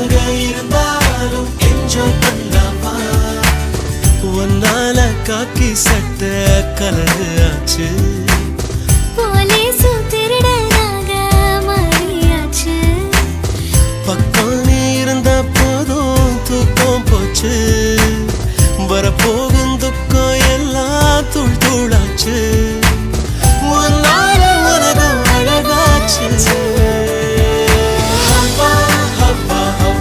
இருந்தாலும் என்ஜாய் பண்ணலாமா ஒன்னால காக்கி சட்ட கலரு ஆச்சு போலீசு திருடனாக மாறியாச்சு பக்கம் நீ இருந்தா போதும் தூக்கம் போச்சு வரப்போக